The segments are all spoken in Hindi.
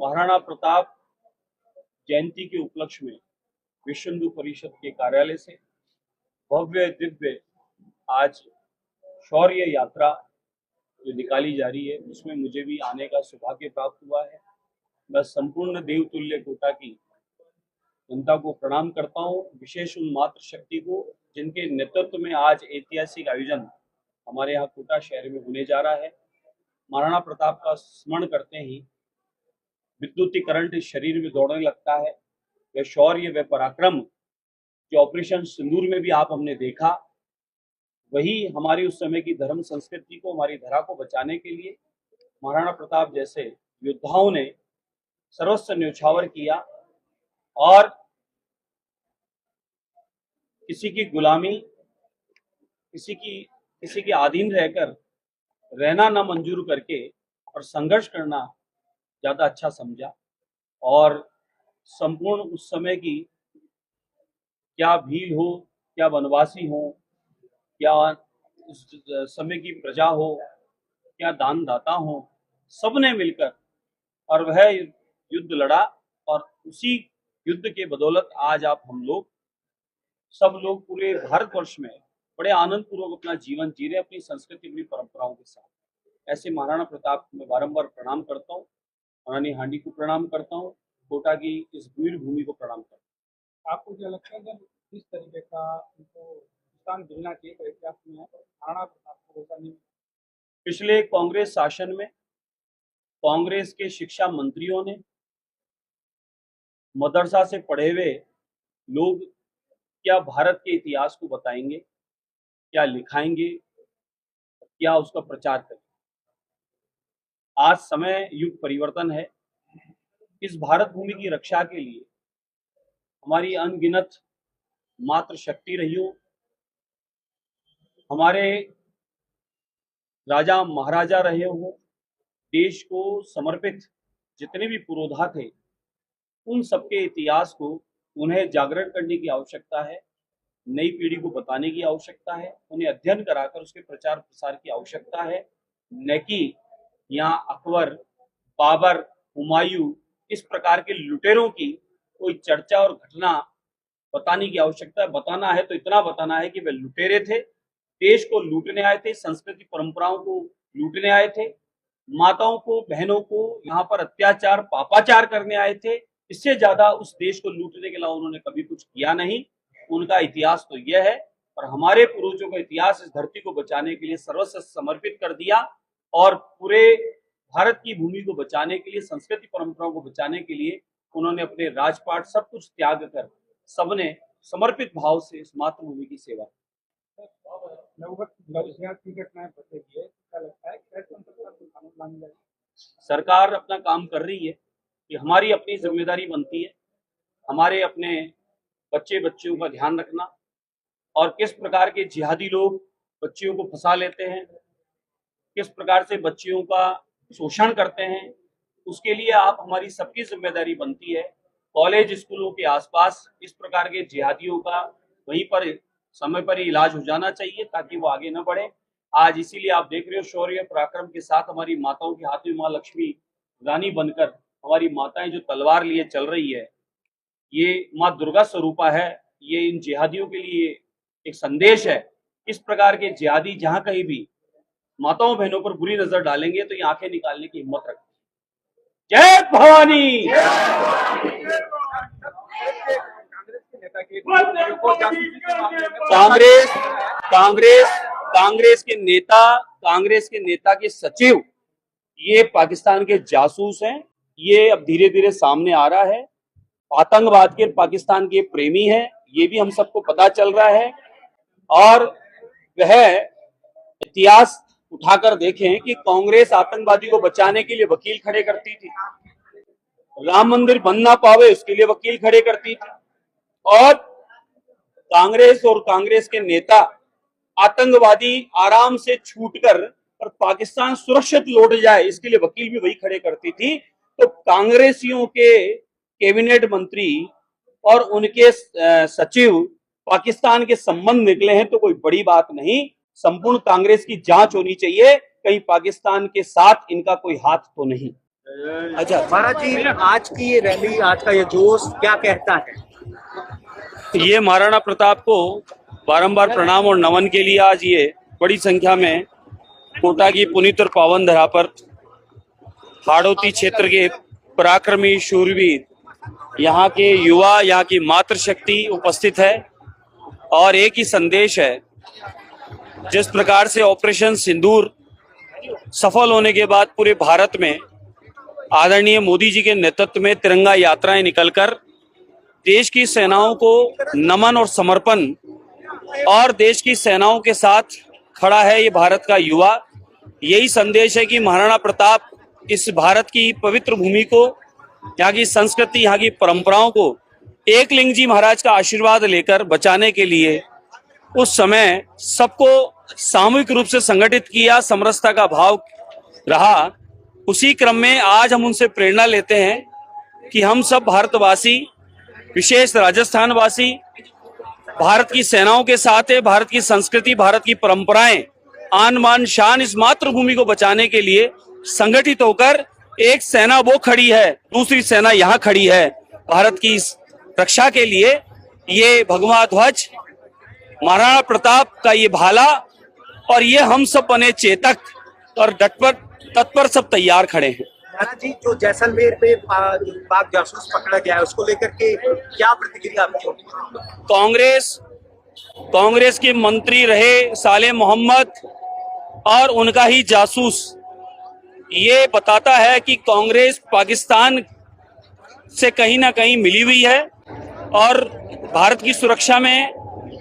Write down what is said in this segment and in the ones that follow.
महाराणा प्रताप जयंती के उपलक्ष्य में विश्व हिंदू परिषद के कार्यालय से भव्य दिव्य आज शौर्य यात्रा जो निकाली जा रही है, उसमें मुझे भी आने का सौभाग्य प्राप्त हुआ है। मैं संपूर्ण देवतुल्य कोटा की जनता को प्रणाम करता हूँ, विशेष उन मातृशक्ति को जिनके नेतृत्व में आज ऐतिहासिक आयोजन हमारे यहाँ कोटा शहर में होने जा रहा है। महाराणा प्रताप का स्मरण करते ही विद्युतीय करंट शरीर में दौड़ने लगता है। वह शौर्य, वह पराक्रम जो ऑपरेशन सिंदूर में भी आप हमने देखा, वही हमारी उस समय की धर्म संस्कृति को, हमारी धरा को बचाने के लिए महाराणा प्रताप जैसे योद्धाओं ने सर्वस्व न्यौछावर किया और किसी की गुलामी, किसी के अधीन रहकर रहना न मंजूर करके और संघर्ष करना ज्यादा अच्छा समझा। और संपूर्ण उस समय की क्या भील हो, क्या वनवासी हो, क्या उस समय की प्रजा हो, क्या दानदाता हो, सबने मिलकर और वह युद्ध लड़ा और उसी युद्ध के बदौलत आज आप हम लोग सब लोग पूरे भारतवर्ष में बड़े आनंद पूर्वक अपना जीवन जी रहे, अपनी संस्कृति, अपनी परंपराओं के साथ। ऐसे महाराणा प्रताप को मैं बारंबार प्रणाम करता हूँ, रानी हांडी को प्रणाम करता हूँ, कोटा की इस वीर भूमि को प्रणाम करता हूँ। आपको क्या लगता है जब इस तरीके का उनको स्थान मिलना चाहिए तो इतिहास में महाराणा प्रताप को वैसा नहीं? पिछले कांग्रेस शासन में कांग्रेस के शिक्षा मंत्रियों ने मदरसा से पढ़े हुए लोग क्या भारत के इतिहास को बताएंगे, क्या लिखाएंगे, क्या उसका प्रचार करेंगे? आज समय युग परिवर्तन है। इस भारत भूमि की रक्षा के लिए हमारी अनगिनत मातृशक्ति रही हो, हमारे राजा महाराजा रहे हो, देश को समर्पित जितने भी पुरोधा थे, उन सबके इतिहास को उन्हें जागरण करने की आवश्यकता है, नई पीढ़ी को बताने की आवश्यकता है, उन्हें अध्ययन कराकर उसके प्रचार प्रसार की आवश्यकता है, न कि यहाँ अकबर, बाबर, हुमायूं इस प्रकार के लुटेरों की कोई चर्चा और घटना बताने की आवश्यकता है। बताना है तो इतना बताना है कि वे लुटेरे थे, देश को लूटने आए थे, संस्कृति परंपराओं को लूटने आए थे, माताओं को, बहनों को यहाँ पर अत्याचार, पापाचार करने आए थे। इससे ज्यादा उस देश को लूटने के अलावा उन्होंने कभी कुछ किया नहीं। उनका इतिहास तो यह है, और हमारे पूर्वजों का इतिहास इस धरती को बचाने के लिए सर्वस्व समर्पित कर दिया और पूरे भारत की भूमि को बचाने के लिए, संस्कृति परंपराओं को बचाने के लिए उन्होंने अपने राजपाट सब कुछ त्याग कर सबने समर्पित भाव से इस मातृभूमि की सेवा। सरकार अपना काम कर रही है कि हमारी अपनी जिम्मेदारी बनती है हमारे अपने बच्चे बच्चियों का ध्यान रखना, और किस प्रकार के जिहादी लोग बच्चियों को फंसा लेते हैं, किस प्रकार से बच्चियों का शोषण करते हैं, उसके लिए आप हमारी सबकी जिम्मेदारी बनती है। कॉलेज स्कूलों के आसपास इस प्रकार के जिहादियों का वहीं पर समय पर ही इलाज हो जाना चाहिए ताकि वो आगे न बढ़े। आज इसीलिए आप देख रहे हो शौर्य पराक्रम के साथ हमारी माताओं के हाथ में माँ लक्ष्मी रानी बनकर हमारी माताएं जो तलवार लिए चल रही है, ये माँ दुर्गा स्वरूपा है। ये इन जिहादियों के लिए एक संदेश है। इस प्रकार के जिहादी जहां कहीं भी माताओं बहनों पर बुरी नजर डालेंगे तो ये आंखें निकालने की हिम्मत रखते हैं। जय भवानी। कांग्रेस के नेता के सचिव ये पाकिस्तान के जासूस हैं। ये अब धीरे धीरे सामने आ रहा है। आतंकवाद के पाकिस्तान के प्रेमी हैं, ये भी हम सबको पता चल रहा है। और वह इतिहास उठाकर देखें कि कांग्रेस आतंकवादी को बचाने के लिए वकील खड़े करती थी, राम मंदिर बन ना पावे उसके लिए वकील खड़े करती थी, और कांग्रेस के नेता आतंकवादी आराम से छूटकर और पाकिस्तान सुरक्षित लौट जाए इसके लिए वकील भी वही खड़े करती थी। तो कांग्रेसियों के कैबिनेट मंत्री और उनके सचिव पाकिस्तान के संबंध निकले हैं तो कोई बड़ी बात नहीं। संपूर्ण कांग्रेस की जांच होनी चाहिए, कहीं पाकिस्तान के साथ इनका कोई हाथ तो नहीं। अच्छा महाराज जी, आज की ये रैली, आज का ये जोश क्या कहता है? ये महाराणा प्रताप को बारंबार प्रणाम और नमन के लिए आज ये बड़ी संख्या में कोटा की पुनीत और पावन धरा पर हाड़ौती क्षेत्र के पराक्रमी शूरवीर, यहाँ के युवा, यहाँ की मातृशक्ति उपस्थित है और एक ही संदेश है। जिस प्रकार से ऑपरेशन सिंदूर सफल होने के बाद पूरे भारत में आदरणीय मोदी जी के नेतृत्व में तिरंगा यात्राएं निकलकर देश की सेनाओं को नमन और समर्पण और देश की सेनाओं के साथ खड़ा है ये भारत का युवा। यही संदेश है कि महाराणा प्रताप इस भारत की पवित्र भूमि को, यहाँ की संस्कृति, यहाँ की परंपराओं को एकलिंग जी महाराज का आशीर्वाद लेकर बचाने के लिए उस समय सबको सामूहिक रूप से संगठित किया, समरसता का भाव रहा। उसी क्रम में आज हम उनसे प्रेरणा लेते हैं कि हम सब भारतवासी, विशेष राजस्थान वासी, भारत की सेनाओं के साथ है। भारत की संस्कृति, भारत की परंपराएं, आन बान शान, इस मातृभूमि को बचाने के लिए संगठित होकर एक सेना वो खड़ी है, दूसरी सेना यहाँ खड़ी है भारत की रक्षा के लिए। ये भगवा ध्वज, महाराणा प्रताप का ये भाला, और ये हम सब बने चेतक और तत्पर सब तैयार खड़े हैं। महाराज जी, जो जैसलमेर पे पाक जासूस पकड़ा गया है, उसको लेकर के क्या प्रतिक्रिया आपकी होगी? कांग्रेस के मंत्री रहे साले मोहम्मद और उनका ही जासूस, ये बताता है कि कांग्रेस पाकिस्तान से कहीं ना कहीं मिली हुई है और भारत की सुरक्षा में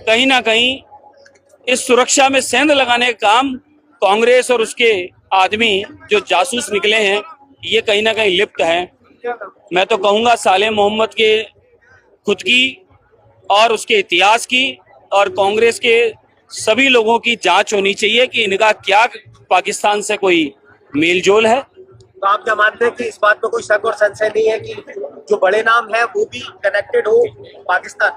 कहीं ना कहीं इस सुरक्षा में सेंध लगाने का काम कांग्रेस और उसके आदमी जो जासूस निकले हैं ये कहीं ना कहीं लिप्त हैं। मैं तो कहूंगा साले मोहम्मद के खुद की और उसके इतिहास की और कांग्रेस के सभी लोगों की जांच होनी चाहिए कि इनका क्या पाकिस्तान से कोई मेलजोल है। तो आप क्या मानते हैं कि इस बात में कोई शक और संशय नहीं है कि जो बड़े नाम है वो भी कनेक्टेड हो पाकिस्तान?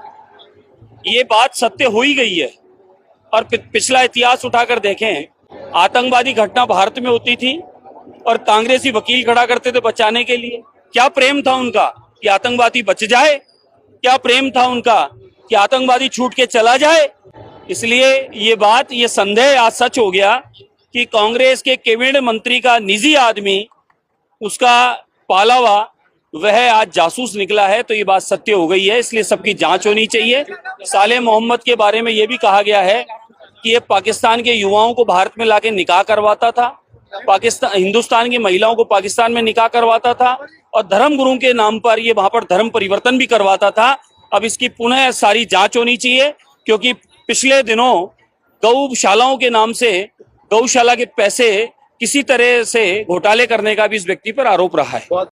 ये बात सत्य हो ही गई है और पिछला इतिहास उठाकर देखें, आतंकवादी घटना भारत में होती थी और कांग्रेसी वकील खड़ा करते थे बचाने के लिए। क्या प्रेम था उनका कि आतंकवादी बच जाए? क्या प्रेम था उनका कि आतंकवादी छूट के चला जाए? इसलिए ये बात, ये संदेह आज सच हो गया कि कांग्रेस के कैबिनेट मंत्री का निजी आदमी, उसका पालावा, वह आज जासूस निकला है। तो ये बात सत्य हो गई है, इसलिए सबकी जांच होनी चाहिए। साले मोहम्मद के बारे में ये भी कहा गया है कि ये पाकिस्तान के युवाओं को भारत में लाके निकाह करवाता था, हिंदुस्तान की महिलाओं को पाकिस्तान में निकाह करवाता था और धर्म गुरु के नाम पर ये वहां पर धर्म परिवर्तन भी करवाता था। अब इसकी पुनः सारी जांच होनी चाहिए, क्योंकि पिछले दिनों गौशालाओं के नाम से, गौशाला के पैसे किसी तरह से घोटाले करने का भी इस व्यक्ति पर आरोप रहा है।